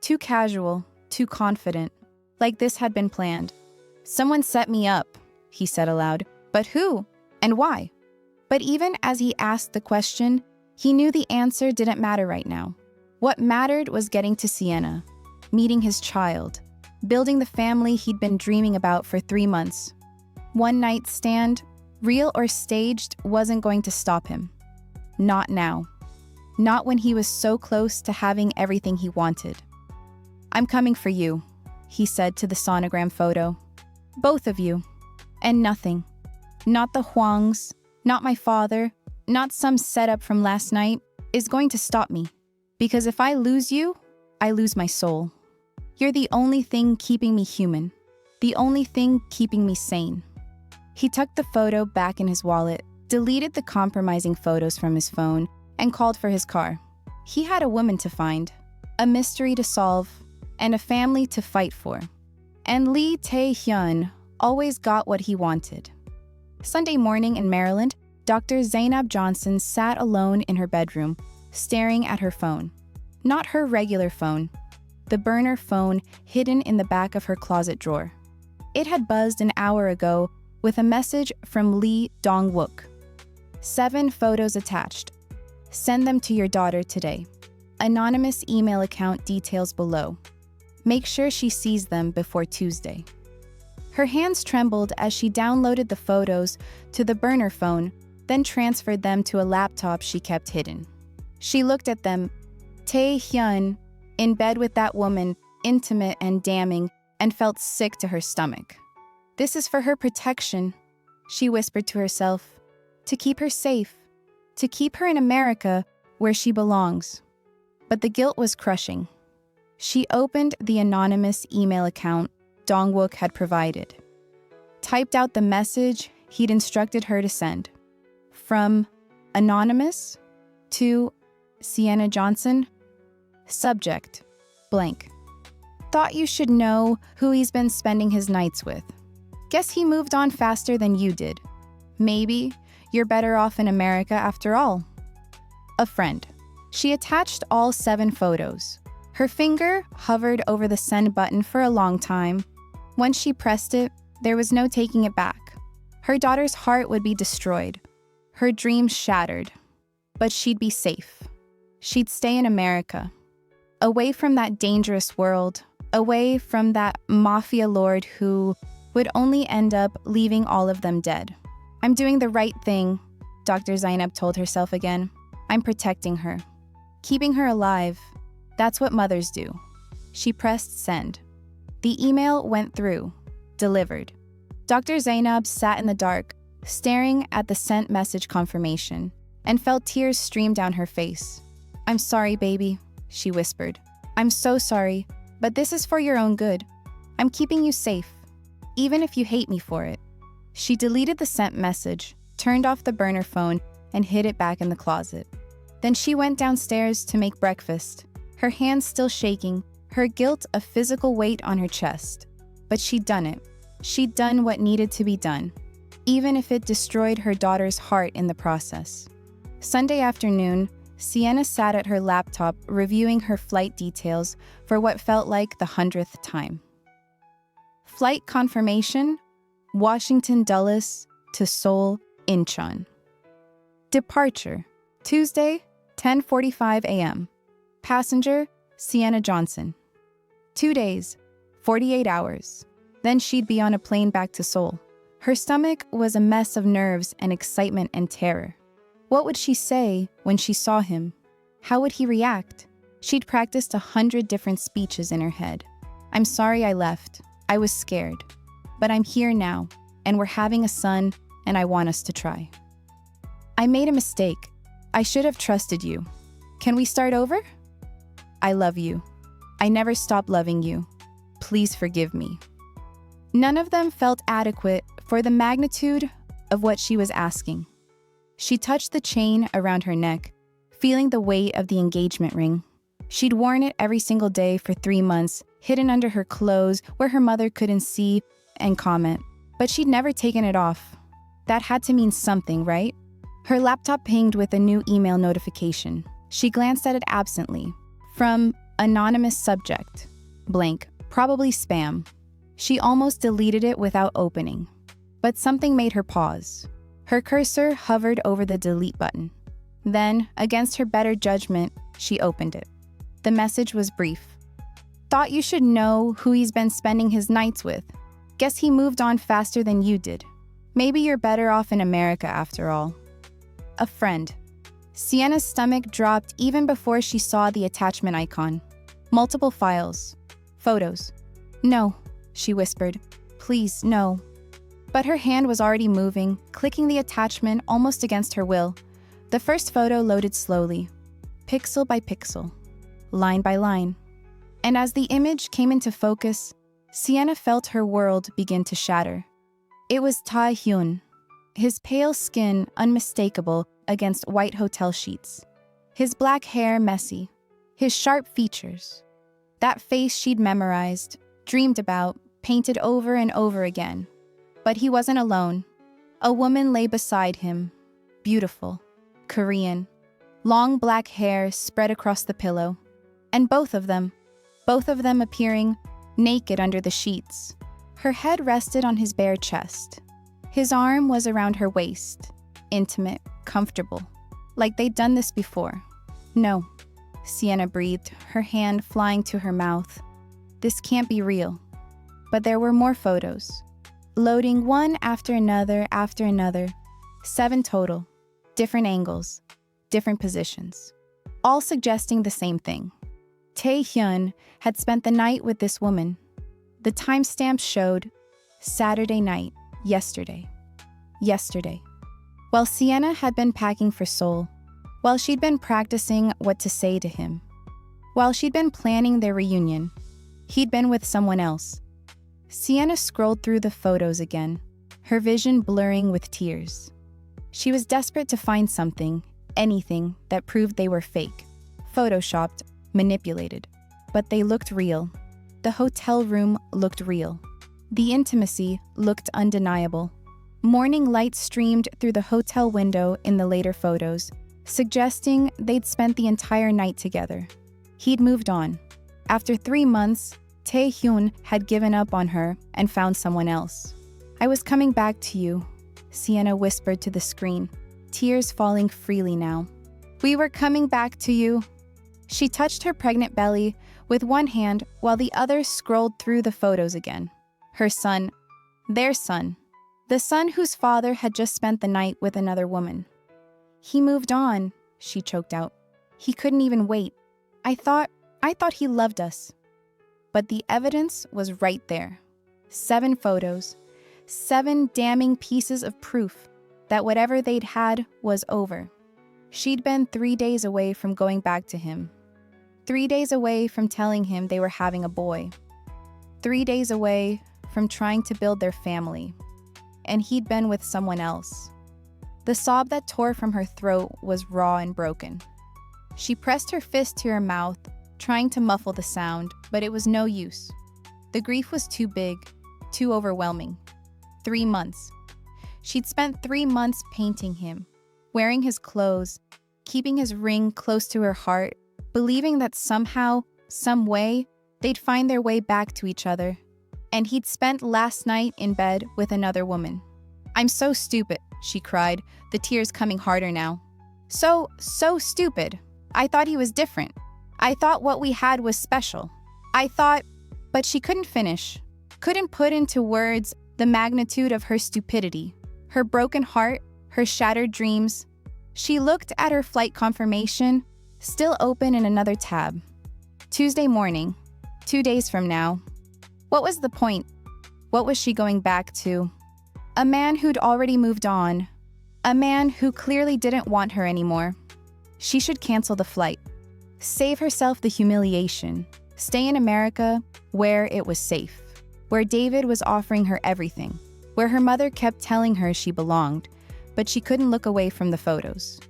Too casual, too confident. Like this had been planned. "Someone set me up," he said aloud. "But who? And why?" But even as he asked the question, he knew the answer didn't matter right now. What mattered was getting to Sienna, meeting his child, building the family he'd been dreaming about for 3 months. One night stand, real or staged, wasn't going to stop him. Not now. Not when he was so close to having everything he wanted. "I'm coming for you," he said to the sonogram photo. "Both of you. And nothing. Not the Huangs, not my father, not some setup from last night, is going to stop me. Because if I lose you, I lose my soul. You're the only thing keeping me human. The only thing keeping me sane." He tucked the photo back in his wallet, deleted the compromising photos from his phone, and called for his car. He had a woman to find, a mystery to solve, and a family to fight for. And Lee Taehyun always got what he wanted. Sunday morning in Maryland, Dr. Zainab Johnson sat alone in her bedroom, staring at her phone. Not her regular phone, the burner phone hidden in the back of her closet drawer. It had buzzed an hour ago with a message from Lee Dong-wook. 7 photos attached. Send them to your daughter today. Anonymous email account details below. Make sure she sees them before Tuesday. Her hands trembled as she downloaded the photos to the burner phone, then transferred them to a laptop she kept hidden. She looked at them. Taehyun, in bed with that woman, intimate and damning, and felt sick to her stomach. This is for her protection, she whispered to herself, to keep her safe, to keep her in America where she belongs. But the guilt was crushing. She opened the anonymous email account Dongwook had provided, typed out the message he'd instructed her to send. From anonymous to Sienna Johnson, subject, blank. Thought you should know who he's been spending his nights with. Guess he moved on faster than you did. Maybe you're better off in America after all. A friend. She attached all 7 photos. Her finger hovered over the send button for a long time. Once she pressed it, there was no taking it back. Her daughter's heart would be destroyed, her dreams shattered. But she'd be safe. She'd stay in America, away from that dangerous world, away from that mafia lord who would only end up leaving all of them dead. I'm doing the right thing, Dr. Zainab told herself again. I'm protecting her, keeping her alive. That's what mothers do. She pressed send. The email went through, delivered. Dr. Zainab sat in the dark, staring at the sent message confirmation, and felt tears stream down her face. I'm sorry, baby, she whispered. I'm so sorry, but this is for your own good. I'm keeping you safe, even if you hate me for it. She deleted the sent message, turned off the burner phone, and hid it back in the closet. Then she went downstairs to make breakfast, her hands still shaking, her guilt a physical weight on her chest. But she'd done it. She'd done what needed to be done, even if it destroyed her daughter's heart in the process. Sunday afternoon, Sienna sat at her laptop reviewing her flight details for what felt like the 100th time. Flight confirmation, Washington Dulles to Seoul, Incheon. Departure, Tuesday, 10:45 a.m. Passenger, Sienna Johnson. 2 days, 48 hours. Then she'd be on a plane back to Seoul. Her stomach was a mess of nerves and excitement and terror. What would she say when she saw him? How would he react? She'd practiced 100 different speeches in her head. I'm sorry I left. I was scared. But I'm here now, and we're having a son, and I want us to try. I made a mistake. I should have trusted you. Can we start over? I love you. I never stopped loving you. Please forgive me. None of them felt adequate for the magnitude of what she was asking. She touched the chain around her neck, feeling the weight of the engagement ring. She'd worn it every single day for 3 months, hidden under her clothes where her mother couldn't see and comment. But she'd never taken it off. That had to mean something, right? Her laptop pinged with a new email notification. She glanced at it absently. From anonymous subject, blank, probably spam. She almost deleted it without opening. But something made her pause. Her cursor hovered over the delete button. Then, against her better judgment, she opened it. The message was brief. Thought you should know who he's been spending his nights with. Guess he moved on faster than you did. Maybe you're better off in America after all. A friend. Sienna's stomach dropped even before she saw the attachment icon. Multiple files. Photos. No, she whispered. Please, no. But her hand was already moving, clicking the attachment almost against her will. The first photo loaded slowly, pixel by pixel, line by line. And as the image came into focus, Sienna felt her world begin to shatter. It was Taehyun, his pale skin unmistakable against white hotel sheets, his black hair messy, his sharp features. That face she'd memorized, dreamed about, painted over and over again. But he wasn't alone. A woman lay beside him, beautiful, Korean, long black hair spread across the pillow. And both of them appearing naked under the sheets. Her head rested on his bare chest. His arm was around her waist, intimate, comfortable, like they'd done this before. No, Sienna breathed, her hand flying to her mouth. This can't be real. But there were more photos, loading one after another, 7 total, different angles, different positions, all suggesting the same thing. Taehyun had spent the night with this woman. The timestamp showed Saturday night, yesterday. While Sienna had been packing for Seoul, while she'd been practicing what to say to him, while she'd been planning their reunion, he'd been with someone else. Sienna scrolled through the photos again, her vision blurring with tears. She was desperate to find something, anything, that proved they were fake, photoshopped, manipulated. But they looked real. The hotel room looked real. The intimacy looked undeniable. Morning light streamed through the hotel window in the later photos, suggesting they'd spent the entire night together. He'd moved on. After 3 months, Taehyun had given up on her and found someone else. "I was coming back to you," Sienna whispered to the screen, tears falling freely now. "We were coming back to you." She touched her pregnant belly with one hand while the other scrolled through the photos again. Her son, their son, the son whose father had just spent the night with another woman. "He moved on," she choked out. "He couldn't even wait. I thought he loved us." But the evidence was right there. 7 photos, 7 damning pieces of proof that whatever they'd had was over. She'd been 3 days away from going back to him. 3 days away from telling him they were having a boy. 3 days away from trying to build their family. And he'd been with someone else. The sob that tore from her throat was raw and broken. She pressed her fist to her mouth, trying to muffle the sound, but it was no use. The grief was too big, too overwhelming. 3 months. She'd spent 3 months painting him, wearing his clothes, keeping his ring close to her heart, believing that somehow, some way, they'd find their way back to each other. And he'd spent last night in bed with another woman. "I'm so stupid," she cried, the tears coming harder now. So stupid. I thought he was different. I thought what we had was special. I thought..." But she couldn't finish, couldn't put into words the magnitude of her stupidity, her broken heart, her shattered dreams. She looked at her flight confirmation, still open in another tab. Tuesday morning, 2 days from now. What was the point? What was she going back to? A man who'd already moved on. A man who clearly didn't want her anymore. She should cancel the flight. Save herself the humiliation. Stay in America, where it was safe. Where David was offering her everything. Where her mother kept telling her she belonged, but she couldn't look away from the photos.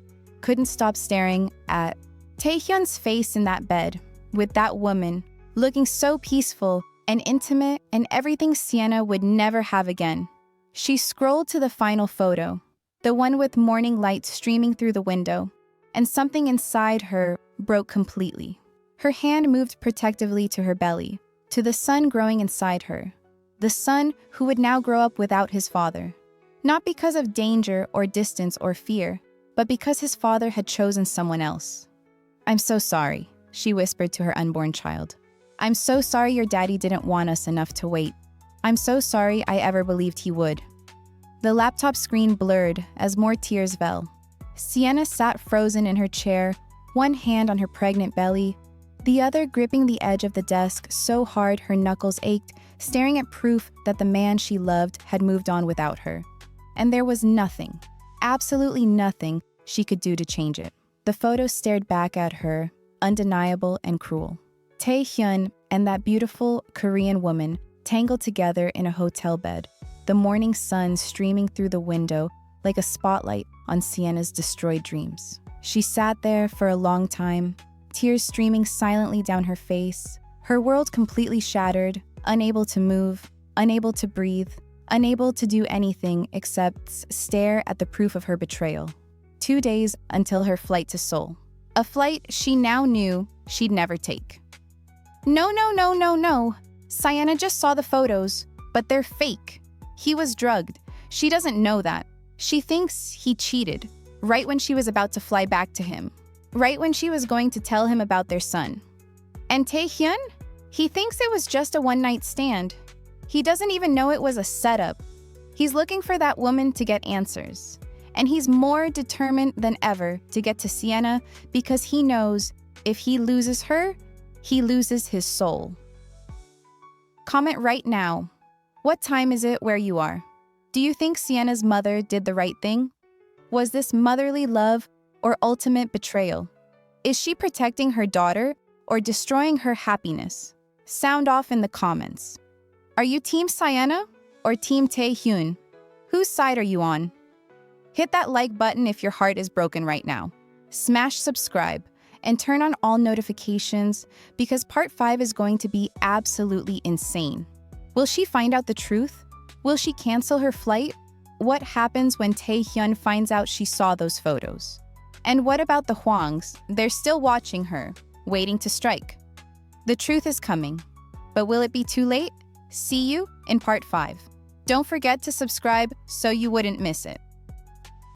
Couldn't stop staring at Taehyun's face in that bed, with that woman, looking so peaceful and intimate and everything Sienna would never have again. She scrolled to the final photo, the one with morning light streaming through the window, and something inside her broke completely. Her hand moved protectively to her belly, to the son growing inside her, the son who would now grow up without his father. Not because of danger or distance or fear, but because his father had chosen someone else. "I'm so sorry," she whispered to her unborn child. "I'm so sorry your daddy didn't want us enough to wait. I'm so sorry I ever believed he would." The laptop screen blurred as more tears fell. Sienna sat frozen in her chair, one hand on her pregnant belly, the other gripping the edge of the desk so hard her knuckles ached, staring at proof that the man she loved had moved on without her. And there was nothing, absolutely nothing, she could do to change it. The photo stared back at her, undeniable and cruel. Taehyun and that beautiful Korean woman tangled together in a hotel bed, the morning sun streaming through the window like a spotlight on Sienna's destroyed dreams. She sat there for a long time, tears streaming silently down her face, her world completely shattered, unable to move, unable to breathe, unable to do anything except stare at the proof of her betrayal. 2 days until her flight to Seoul. A flight she now knew she'd never take. No. Sienna just saw the photos, but they're fake. He was drugged. She doesn't know that. She thinks he cheated, right when she was about to fly back to him, right when she was going to tell him about their son. And Taehyun? He thinks it was just a one-night stand. He doesn't even know it was a setup. He's looking for that woman to get answers. And he's more determined than ever to get to Sienna because he knows if he loses her, he loses his soul. Comment right now. What time is it where you are? Do you think Sienna's mother did the right thing? Was this motherly love or ultimate betrayal? Is she protecting her daughter or destroying her happiness? Sound off in the comments. Are you Team Sienna or Team Taehyun? Whose side are you on? Hit that like button if your heart is broken right now. Smash subscribe and turn on all notifications because part 5 is going to be absolutely insane. Will she find out the truth? Will she cancel her flight? What happens when Taehyun finds out she saw those photos? And what about the Hwangs? They're still watching her, waiting to strike. The truth is coming, but will it be too late? See you in part 5. Don't forget to subscribe so you wouldn't miss it.